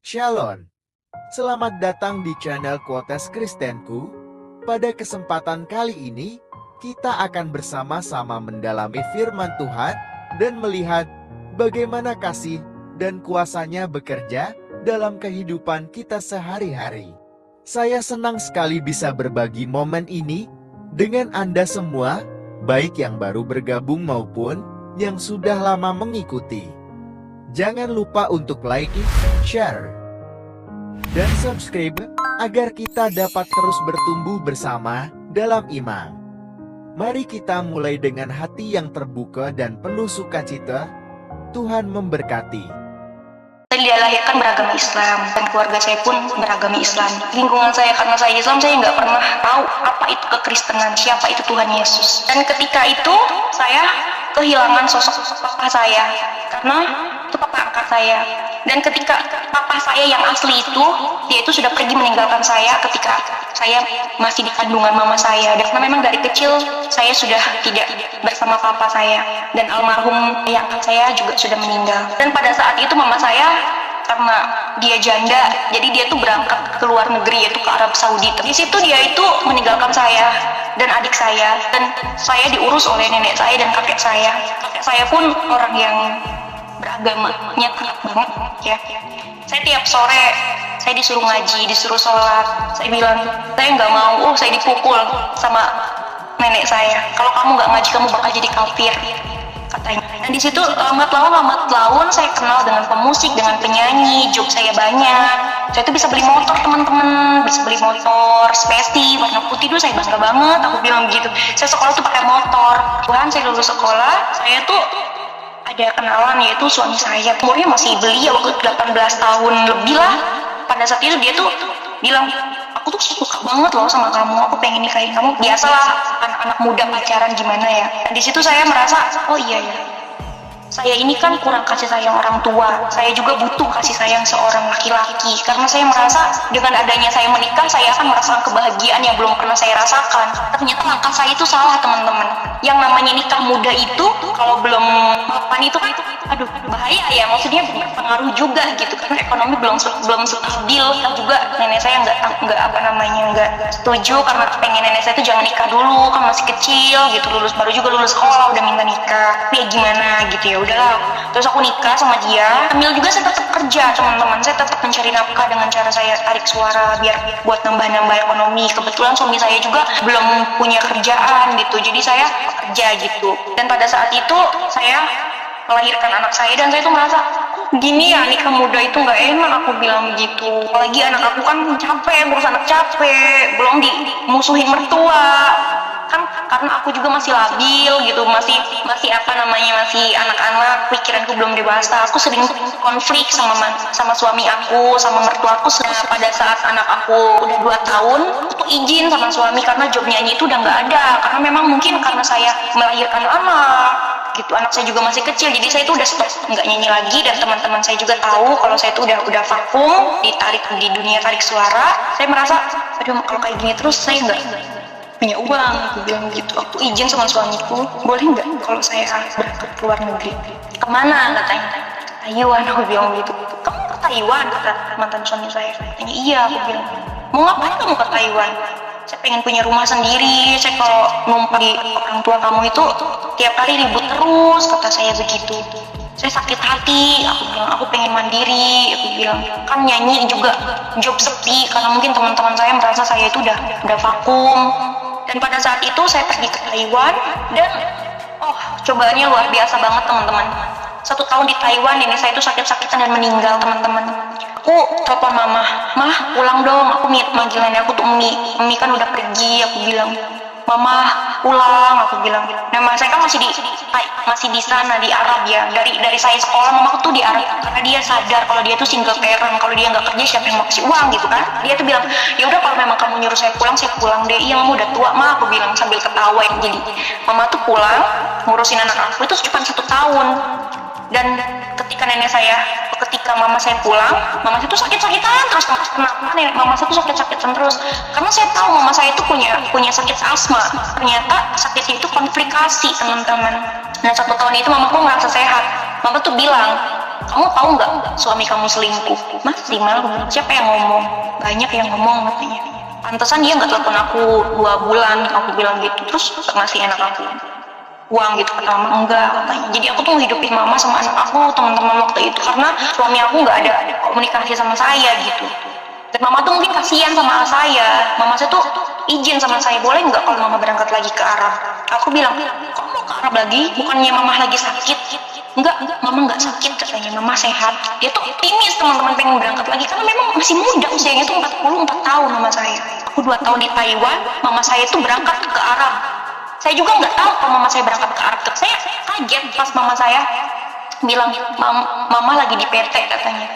Shalom, selamat datang di channel Quotes Kristenku. Pada kesempatan kali ini, kita akan bersama-sama mendalami firman Tuhan dan melihat bagaimana kasih dan kuasa-Nya bekerja dalam kehidupan kita sehari-hari. Saya senang sekali bisa berbagi momen ini dengan Anda semua, baik yang baru bergabung maupun yang sudah lama mengikuti. Jangan lupa untuk like, share, dan subscribe agar kita dapat terus bertumbuh bersama dalam iman. Mari kita mulai dengan hati yang terbuka dan penuh sukacita. Tuhan memberkati. Saya dilahirkan beragama Islam dan keluarga saya pun beragama Islam. Lingkungan saya, karena saya Islam, saya nggak pernah tahu apa itu kekristenan, siapa itu Tuhan Yesus. Dan ketika itu saya kehilangan sosok papa saya karena itu papa angkat saya. Dan ketika papa saya yang asli itu, dia itu sudah pergi meninggalkan saya ketika saya masih di kandungan mama saya. Dan karena memang dari kecil saya sudah tidak bersama papa saya, dan almarhum ayah angkat saya juga sudah meninggal. Dan pada saat itu mama saya, karena dia janda, jadi dia tuh berangkat ke luar negeri, yaitu ke Arab Saudi. Di situ dia itu meninggalkan saya dan adik saya, dan saya diurus oleh nenek saya dan kakek saya. Kakek saya pun orang yang beragamanya kuat banget ya. Saya tiap sore saya disuruh ngaji, disuruh sholat. Saya bilang saya nggak mau, saya dipukul sama nenek saya. Kalau kamu nggak ngaji, kamu bakal jadi kafir, katanya. Dan di situ lambat laun saya kenal dengan pemusik, dengan penyanyi. Job saya banyak. Saya tuh bisa beli motor, teman-teman, bisa beli motor Spesti warna putih. Dulu saya bangga banget, aku bilang begitu. Saya sekolah tuh pakai motor. Tuhan, saya lulus sekolah, saya tuh ada kenalan, yaitu suami saya. Umurnya masih belia, waktu 18 tahun lebih lah. Pada saat itu dia tuh bilang, aku tuh suka banget loh sama kamu, aku pengen nikahin kamu. Biasalah anak-anak muda pacaran gimana ya. Dan di situ saya merasa, oh iya ya, saya ini kan kurang kasih sayang orang tua. Saya juga butuh kasih sayang seorang laki-laki. Karena saya merasa dengan adanya saya menikah, saya akan merasakan kebahagiaan yang belum pernah saya rasakan. Ternyata langkah saya itu salah, teman-teman. Yang namanya nikah muda itu, kalau belum mapan itu kan, aduh, bahaya ya. Maksudnya berpengaruh juga gitu. Karena ekonomi belum stabil. Dan juga nenek saya nggak setuju, karena pengen nenek saya itu jangan nikah dulu, kan masih kecil gitu. Baru juga lulus sekolah udah minta nikah. Tapi ya gimana gitu ya. Udahlah, terus aku nikah sama dia. Sambil juga saya tetap kerja, teman-teman. Saya tetap mencari nafkah dengan cara saya tarik suara biar buat nambah-nambah ekonomi. Kebetulan suami saya juga belum punya kerjaan gitu, jadi saya kerja gitu. Dan pada saat itu saya melahirkan anak saya, dan saya tuh merasa, gini ya nikah muda itu nggak enak, aku bilang begitu. Apalagi anak aku kan capek, ngurus anak capek, belum dimusuhin mertua. Kan karena aku juga masih labil gitu, masih anak-anak, pikiranku belum dewasa. Aku sering konflik sama suami aku, sama mertua aku. Pada saat anak aku udah 2 tahun, aku tuh izin sama suami karena job nyanyi itu udah nggak ada. Karena memang mungkin karena saya melahirkan anak gitu, anak saya juga masih kecil, jadi saya itu udah stop, nggak nyanyi lagi. Dan teman-teman saya juga tahu kalau saya itu udah vakum, ditarik di dunia tarik suara. Saya merasa, aduh, kalau kayak gini terus saya nggak punya uang, aku bilang gitu. Aku izin sama suamiku, boleh nggak kalau saya berangkat ke luar negeri? Kemana, katanya? Taiwan, aku bilang gitu. Kamu ke Taiwan, kata mantan suami saya. Katanya, iya, aku bilang. Mau ngapain kamu ke Taiwan? Saya pengen punya rumah sendiri. Saya kalau numpang di orang tua kamu itu tiap hari ribut terus, kata saya begitu. Saya sakit hati, aku bilang, aku pengen mandiri. Aku bilang, kan nyanyi juga job sepi, karena mungkin teman-teman saya merasa saya itu udah vakum. Dan pada saat itu saya pergi ke Taiwan, dan cobaannya luar biasa banget, teman-teman. 1 tahun di Taiwan, ini saya itu sakit-sakitan dan meninggal, teman-teman. Aku telepon mama, mah pulang dong, aku manggil nenek aku tuh Umi kan udah pergi. Aku bilang, mama pulang, aku bilang. Nah, saya kan masih di sana, di Arab ya. Dari saya sekolah, mama aku tuh di Arab, karena dia sadar kalau dia tuh single parent, kalau dia nggak kerja siapa yang mau kasih uang gitu kan. Dia tuh bilang, ya udah kalau memang kamu nyuruh saya pulang deh. Iya, mama udah tua, aku bilang sambil ketawa. Jadi mama tuh pulang ngurusin anak aku itu cuma 1 tahun. Dan ketika mama saya pulang, mama saya tuh sakit-sakitan terus. Kenapa mama saya tuh sakit-sakitan terus? Karena saya tahu mama saya itu punya sakit asma. Ternyata sakitnya itu komplikasi, teman-teman. Nah, 1 tahun itu mamaku ngerasa sehat. Mama tuh bilang, kamu tahu nggak suami kamu selingkuh? Masih malu. Siapa yang ngomong? Banyak yang ngomong katanya. Pantesan dia nggak telepon aku 2 bulan, aku bilang gitu. Terus ngasih anak aku uang gitu, kata mama enggak katanya. Jadi aku tuh ngehidupin mama sama anak aku, teman-teman waktu itu, karena suami aku nggak ada komunikasi sama saya gitu. Dan mama tuh mungkin kasihan sama saya. Mama saya tuh izin sama saya, boleh nggak kalau mama berangkat lagi ke Arab? Aku bilang, kok mau ke Arab lagi? Bukannya mama lagi sakit? Enggak, mama nggak sakit katanya, mama sehat. Dia tuh optimis teman-teman pengen berangkat lagi, karena memang masih muda, usianya tuh 44 tahun mama saya. Aku 2 tahun di Taiwan, mama saya tuh berangkat ke Arab. Saya juga nggak tahu kalau mama saya berangkat ke Arab. Saya kaget pas mama saya bilang, mama lagi di PT katanya.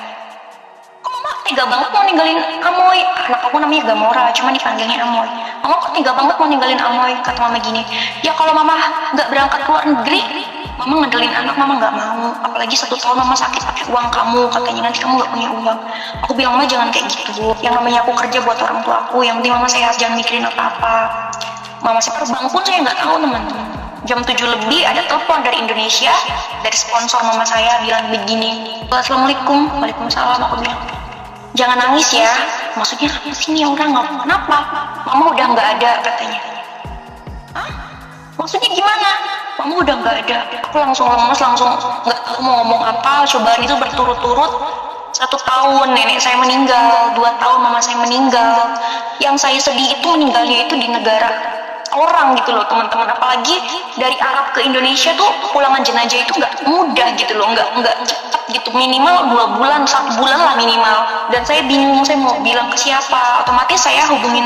Kok mama tega banget mau ninggalin Amoy? Anak aku namanya Gamora, cuma dipanggilnya Amoy. Mama kok tega banget mau ninggalin Amoy? Kata mama gini, ya kalau mama nggak berangkat ke luar negeri, mama ngedelin anak, mama nggak mau. Apalagi 1 tahun mama sakit pakai uang kamu, katanya nanti kamu nggak punya uang. Aku bilang, mama jangan kayak gitu. Yang namanya aku kerja buat orang tua aku, yang penting mama sehat, jangan mikirin apa-apa. Mama saya terbang pun saya nggak tahu teman-teman. Jam 7 lebih ada telepon dari Indonesia, dari sponsor mama saya bilang begini, Assalamualaikum. Waalaikumsalam. Aku bilang, jangan nangis ya. Maksudnya apa sih nih orang? Kenapa? Mama udah nggak ada katanya. Hah? Maksudnya gimana? Mama udah nggak ada. Aku langsung lemes, langsung nggak tahu mau ngomong apa. Cobaan itu berturut-turut. 1 tahun nenek saya meninggal, 2 tahun mama saya meninggal. Yang saya sedih itu meninggalnya itu di negara orang gitu loh teman-teman. Apalagi dari Arab ke Indonesia tuh pulangan jenazah itu nggak mudah gitu loh, nggak cepat gitu, minimal 2 bulan, 1 bulan lah minimal. Dan saya bingung, saya mau bilang ke siapa. Otomatis saya hubungin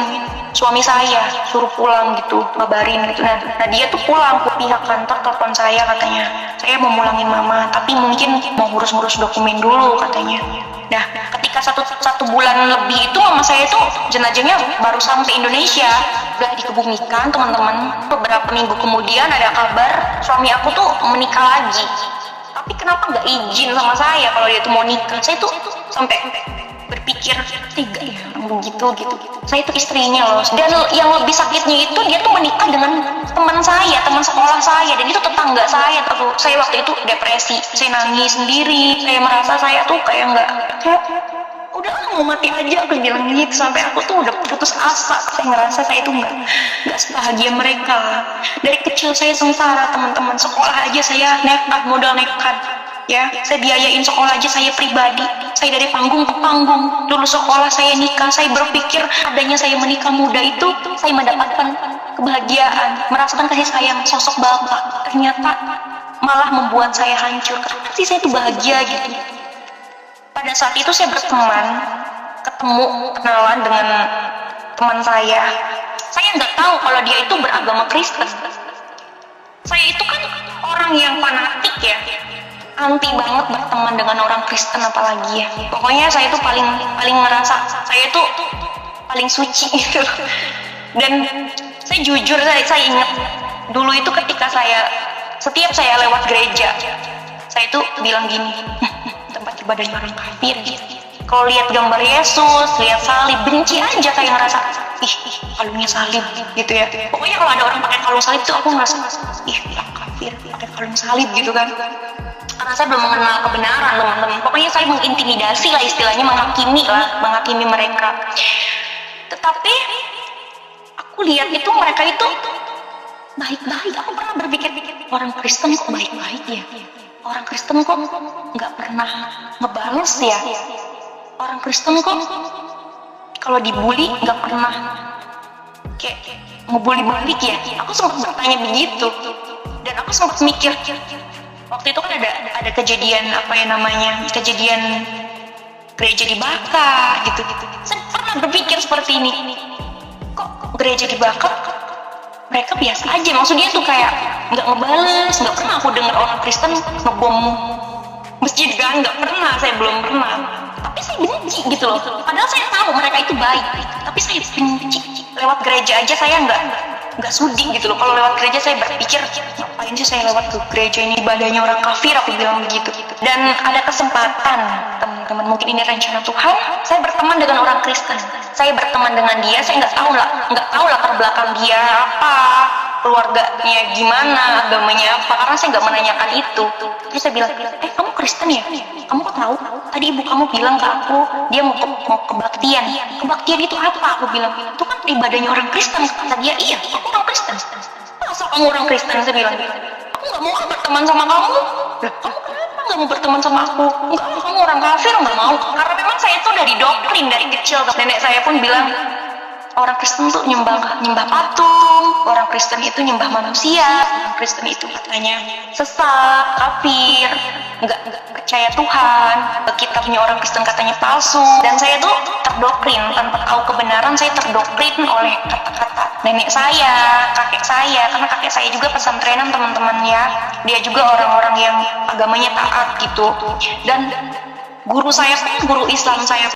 suami saya, suruh pulang gitu, ngabarin gitu. Nah dia tuh pulang ke pihak kantor, telepon saya katanya, saya mau mulangin mama, tapi mungkin mau ngurus-ngurus dokumen dulu katanya. Nah, ketika satu bulan lebih itu mama saya itu jenazahnya baru sampai Indonesia, udah dikebumikan teman-teman. Beberapa minggu kemudian ada kabar suami aku tuh menikah lagi. Tapi kenapa nggak izin sama saya kalau dia tuh mau nikah? Saya tuh sampai berpikir, tiga ya begitu gitu. Saya itu istrinya loh. Dan yang lebih sakitnya itu dia tuh menikah dengan teman saya, teman sekolah saya, dan itu tetangga saya. Tuh saya waktu itu depresi, saya nangis sendiri. Saya merasa saya tuh kayak udah mau mati aja, aku bilang gitu. Sampai aku tuh udah putus asa. Saya ngerasa saya tuh nggak sebahagia mereka. Dari kecil saya sengsara teman-teman. Sekolah aja saya nekat, modal nekat. Ya, saya biayain sekolah aja saya pribadi. Saya dari panggung ke panggung. Dulu sekolah saya nikah, saya berpikir adanya saya menikah muda itu saya mendapatkan kebahagiaan, merasakan kasih sayang sosok bapak. Ternyata malah membuat saya hancur. Kenapa sih saya tuh bahagia gitu? Pada saat itu saya berteman, kenalan dengan teman saya. Saya nggak tahu kalau dia itu beragama Kristen. Saya itu kan orang yang fanatik ya, anti banget berteman dengan orang Kristen apalagi ya. Pokoknya saya tuh paling ngerasa saya tuh paling suci gitu. Dan saya jujur, saya ingat dulu itu ketika setiap saya lewat gereja, saya tuh bilang gini, tempat ibadahnya orang kafir gitu. Kalau lihat gambar Yesus, lihat salib, benci aja, kayak ngerasa kalungnya salib gitu ya. Pokoknya kalau ada orang pakai kalung salib tuh aku ngerasa orang kafir pakai kalung salib gitu kan. Karena saya belum mengenal kebenaran teman-teman. Pokoknya saya mengintimidasi lah istilahnya, menghakimi mereka. Tetapi aku lihat itu mereka itu baik-baik. Aku pernah berpikir, orang Kristen kok baik-baik ya? Orang Kristen kok nggak pernah ngebales ya? Orang Kristen kok kalau dibully nggak pernah kayak ngebully balik ya? Aku sempat bertanya begitu. Dan aku sempat mikir, waktu itu kan ada kejadian kejadian gereja dibakar gitu. Saya pernah berpikir seperti ini, kok gereja dibakar mereka biasa aja, maksudnya tuh kayak nggak ngebales. Nggak pernah aku dengar orang Kristen ngebom masjid kan, nggak pernah, saya belum pernah. Tapi saya benci gitu loh, padahal saya tahu mereka itu baik, tapi saya benci. Lewat gereja aja saya nggak sudi gitu loh. Kalau lewat gereja saya berpikir, ngapain sih saya lewat ke gereja, ini ibadahnya orang kafir, aku bilang begitu. Dan ada kesempatan teman-teman, mungkin ini rencana Tuhan, saya berteman dengan orang Kristen. Saya berteman dengan dia, saya nggak tahu lah latar belakang dia apa, keluarganya gimana, agamanya apa, karena saya nggak menanyakan itu. Terus saya bilang, kamu Kristen ya? Kamu kok tahu? Tadi ibu kamu bilang ke aku, dia mau kebaktian. Kebaktian itu apa? Aku bilang, itu kan ibadahnya orang Kristen. Kata dia, iya, aku orang Kristen. Masa kamu orang Kristen? Saya bilang, aku nggak mau berteman sama kamu. Lah, kamu kenapa nggak mau berteman sama aku? Enggak, kamu orang kafir, nggak mau. Karena memang saya tuh dari doktrin dari kecil. Nenek saya pun bilang, orang Kristen tuh nyembah patung, orang Kristen itu nyembah manusia, orang Kristen itu katanya sesat, kafir, nggak percaya Tuhan, kitabnya orang Kristen katanya palsu. Dan saya tuh terdoktrin tanpa tahu kebenaran, saya terdoktrin oleh kata-kata nenek saya, kakek saya, karena kakek saya juga pesantrenan teman-temannya, dia juga orang-orang yang agamanya taat gitu. Dan guru saya pun, guru Islam saya